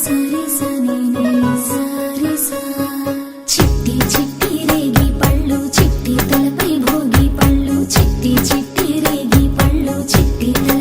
సరి సని సారి సా చిట్టి చిట్టి రేగి పళ్ళు చిట్టి తలపై భోగి పళ్ళు చిట్టి చిట్టి రేగి పళ్ళు చిట్టి తల